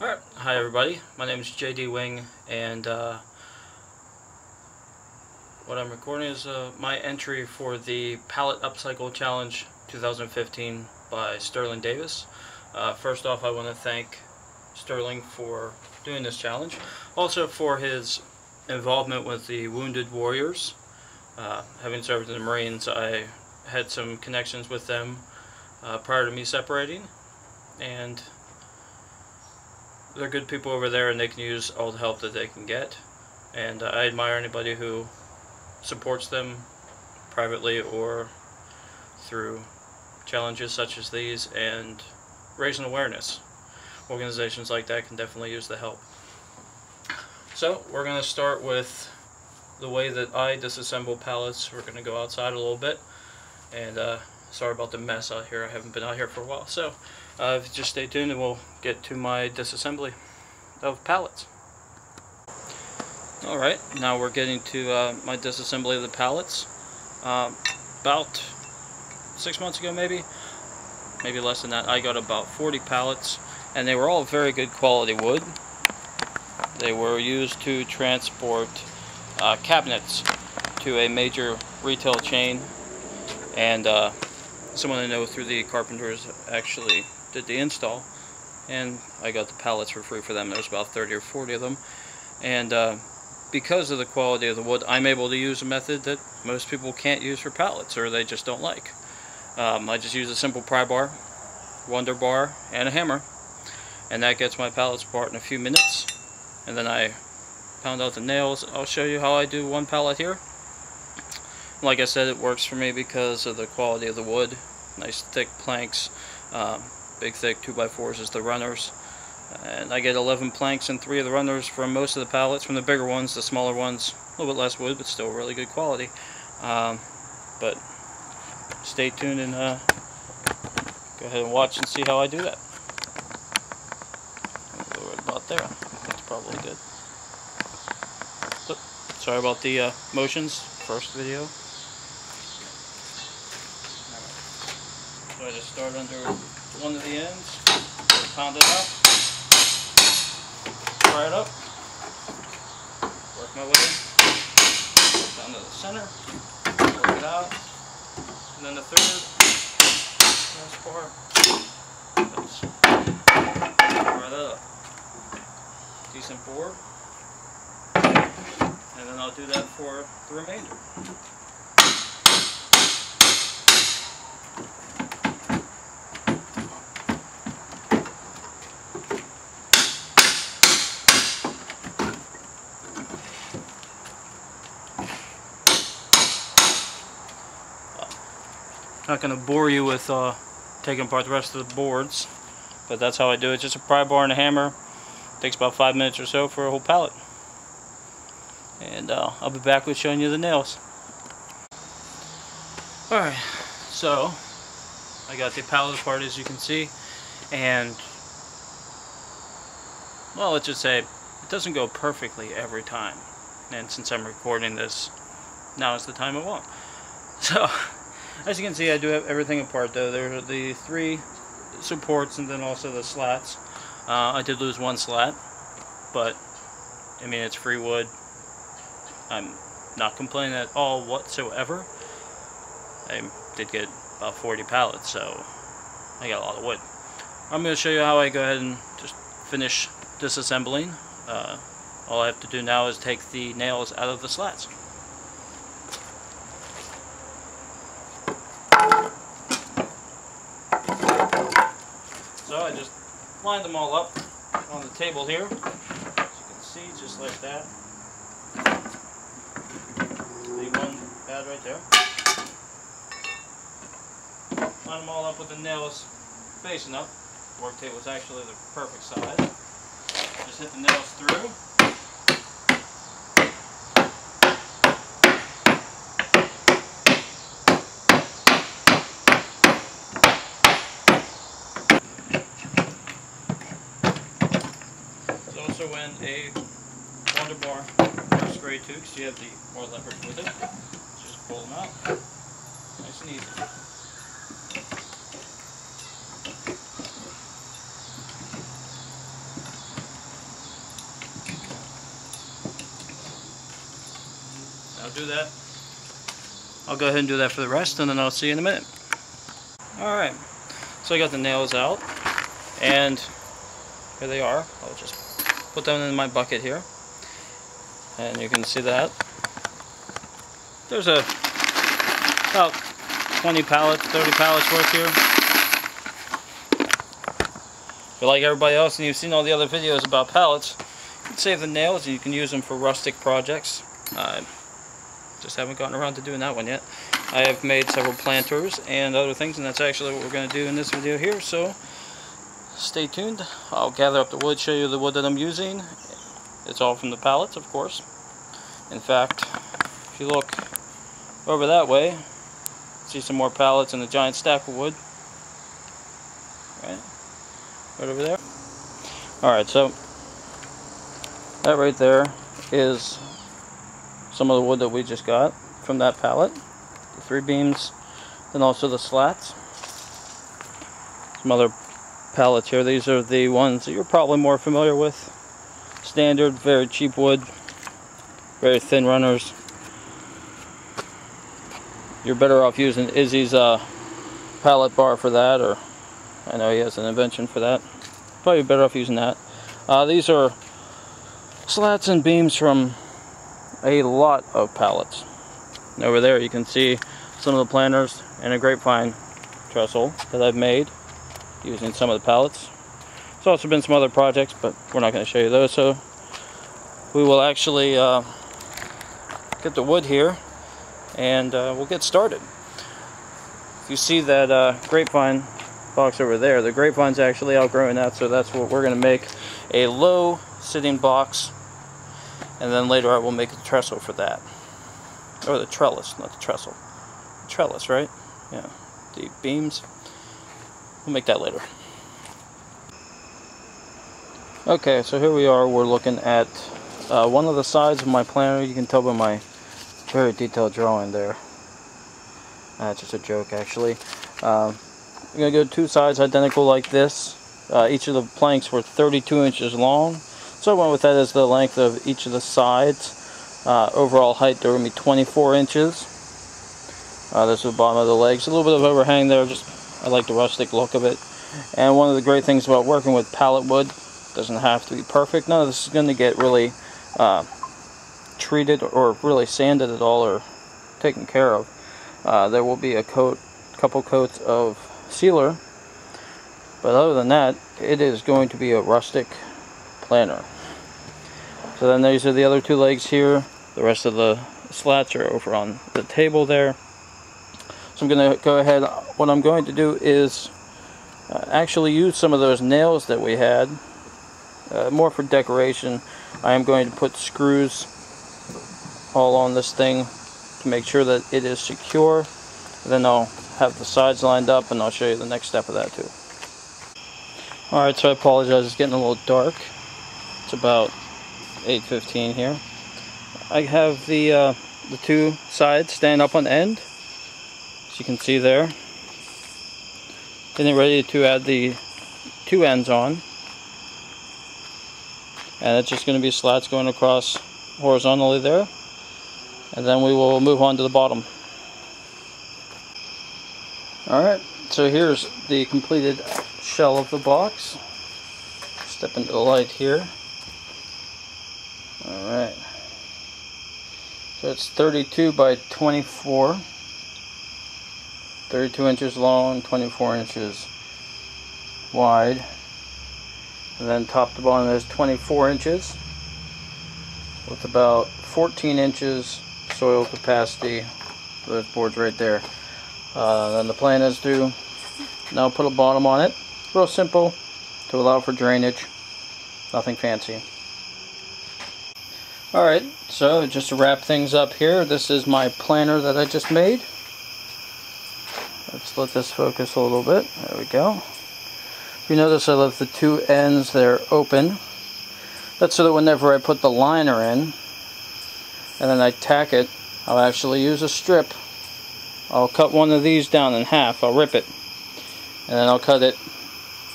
Alright, hi everybody, my name is JD Wing, and what I'm recording is my entry for the Pallet Upcycle Challenge 2015 by Sterling Davis. First off, I want to thank Sterling for doing this challenge, also for his involvement with the Wounded Warriors. Having served in the Marines, I had some connections with them prior to me separating, and they're good people over there, and they can use all the help that they can get. And I admire anybody who supports them privately or through challenges such as these and raising awareness. Organizations like that can definitely use the help. So we're going to start with the way that I disassemble pallets. We're going to go outside a little bit, and sorry about the mess out here. I haven't been out here for a while, so just stay tuned and we'll get to my disassembly of pallets. Alright, now we're getting to my disassembly of the pallets. About 6 months ago, maybe less than that, I got about 40 pallets, and they were all very good quality wood. They were used to transport cabinets to a major retail chain, and someone I know through the carpenters actually did the install, and I got the pallets for free for them. There's about 30 or 40 of them, and because of the quality of the wood, I'm able to use a method that most people can't use for pallets, or they just don't like. I just use a simple pry bar, wonder bar, and a hammer, and that gets my pallets apart in a few minutes. And then I pound out the nails. I'll show you how I do one pallet here. Like I said, it works for me because of the quality of the wood. Nice thick planks, big thick 2x4s is the runners, and I get 11 planks and 3 of the runners from most of the pallets. From the bigger ones, the smaller ones, a little bit less wood, but still really good quality. But stay tuned and go ahead and watch and see how I do that. I'll go right about there. That's probably good. So, sorry about the motions. First video. So I just start under one of the ends, pound it out, pry it up, work my way down to the center, work it out, and then the third, last part, pry that up. Decent board, and then I'll do that for the remainder. Not going to bore you with taking apart the rest of the boards, but that's how I do it. Just a pry bar and a hammer. Takes about 5 minutes or so for a whole pallet. And I'll be back with showing you the nails. Alright, so I got the pallet apart, as you can see, and well, let's just say it doesn't go perfectly every time. And since I'm recording this, now is the time I want. So as you can see, I do have everything apart though. There are the 3 supports and then also the slats. I did lose one slat, but I mean, it's free wood. I'm not complaining at all whatsoever. I did get about 40 pallets, so I got a lot of wood. I'm going to show you how I go ahead and just finish disassembling. All I have to do now is take the nails out of the slats. So I just lined them all up on the table here, as you can see, just like that. Leave one pad right there. Line them all up with the nails facing up. The work table is actually the perfect size. Just hit the nails through. When a wonder bar works great too, because you have the more leverage with it. Just pull them out, nice and easy. do that. I'll go ahead and do that for the rest, and then I'll see you in a minute. Alright, so I got the nails out, and here they are. I'll just put them in my bucket here, and you can see that. There's about 20 pallets, 30 pallets worth here. If you're like everybody else and you've seen all the other videos about pallets, you can save the nails and you can use them for rustic projects. Just haven't gotten around to doing that one yet. I have made several planters and other things, and that's actually what we're going to do in this video here, so stay tuned. I'll gather up the wood, show you the wood that I'm using. It's all from the pallets, of course. In fact, if you look over that way, see some more pallets and a giant stack of wood. Right over there. Alright, so that right there is some of the wood that we just got from that pallet. The 3 beams, and also the slats. Some other pallets here. These are the ones that you're probably more familiar with. Standard, very cheap wood. Very thin runners. You're better off using Izzy's pallet bar for that, or I know he has an invention for that. Probably better off using that. These are slats and beams from a lot of pallets. And over there you can see some of the planters and a grapevine trestle that I've made using some of the pallets. There's also been some other projects, but we're not going to show you those, so we will actually get the wood here and we'll get started. If you see that grapevine box over there, the grapevine's actually outgrowing that, so that's what we're going to make, a low sitting box, and then later I will make a trestle for that. Or the trellis, not the trestle. Trellis, right? Yeah. The beams. We'll make that later. Okay, so here we are. We're looking at one of the sides of my planter. You can tell by my very detailed drawing there. That's just a joke, actually. I'm going to go 2 sides identical like this. Each of the planks were 32 inches long. So I went with that as the length of each of the sides. Overall height, there will be 24 inches. This is the bottom of the legs. A little bit of overhang there. I like the rustic look of it. And one of the great things about working with pallet wood, doesn't have to be perfect. None of this is going to get really treated or really sanded at all or taken care of. There will be a couple coats of sealer, but other than that, it is going to be a rustic planter. So then these are the other 2 legs here. The rest of the slats are over on the table there. So I'm going to go ahead. What I'm going to do is actually use some of those nails that we had, more for decoration. I am going to put screws all on this thing to make sure that it is secure. Then I'll have the sides lined up, and I'll show you the next step of that too. Alright, so I apologize, it's getting a little dark. It's about 8:15 here. I have the 2 sides stand up on end, as you can see there. Getting ready to add the 2 ends on, and it's just going to be slats going across horizontally there, and then we will move on to the bottom. Alright, so here's the completed shell of the box. Step into the light here. Alright, so it's 32 by 24, 32 inches long, 24 inches wide, and then top to bottom is 24 inches with about 14 inches soil capacity for those boards right there. Then the plan is to now put a bottom on it, real simple, to allow for drainage, nothing fancy. Alright, so just to wrap things up here, this is my planter that I just made. Let's let this focus a little bit. There we go. If you notice, I left the 2 ends there open. That's so that whenever I put the liner in, and then I tack it, I'll actually use a strip. I'll cut one of these down in half, I'll rip it, and then I'll cut it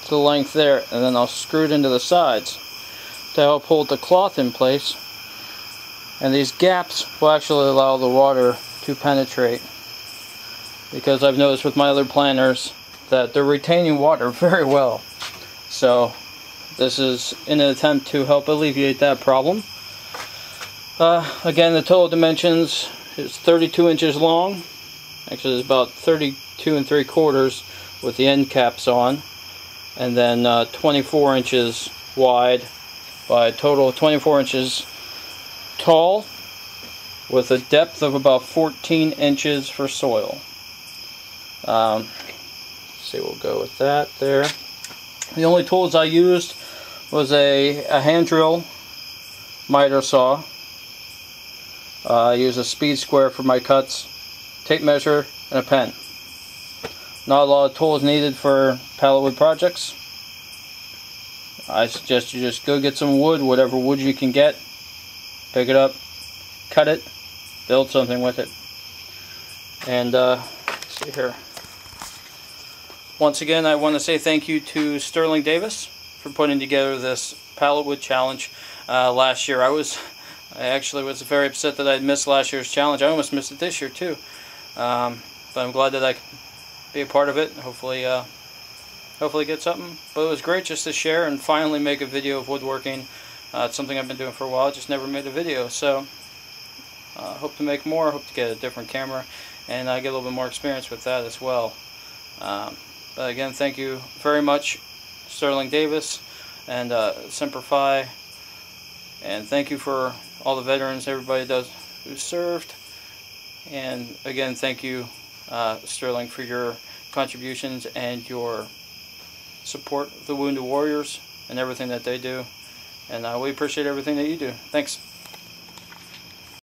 to the length there, and then I'll screw it into the sides to help hold the cloth in place And these gaps will actually allow the water to penetrate, because I've noticed with my other planters that they're retaining water very well. So this is in an attempt to help alleviate that problem. Again, the total dimensions is 32 inches long. Actually, it's about 32 3/4 with the end caps on, and then 24 inches wide by a total of 24 inches tall, with a depth of about 14 inches for soil. Let's see, we'll go with that there. The only tools I used was a hand drill miter saw. I use a speed square for my cuts, tape measure, and a pen. Not a lot of tools needed for pallet wood projects. I suggest you just go get some wood, whatever wood you can get, pick it up, cut it, build something with it. And let's see here. Once again, I want to say thank you to Sterling Davis for putting together this pallet wood challenge last year. I actually was very upset that I'd missed last year's challenge. I almost missed it this year too. But I'm glad that I could be a part of it. Hopefully get something. But it was great just to share and finally make a video of woodworking. It's something I've been doing for a while, just never made a video. So hope to make more, hope to get a different camera, and get a little bit more experience with that as well. But again, thank you very much, Sterling Davis and Semper Fi, and thank you for all the veterans, everybody who served. And again, thank you, Sterling, for your contributions and your support of the Wounded Warriors and everything that they do. And we appreciate everything that you do. Thanks.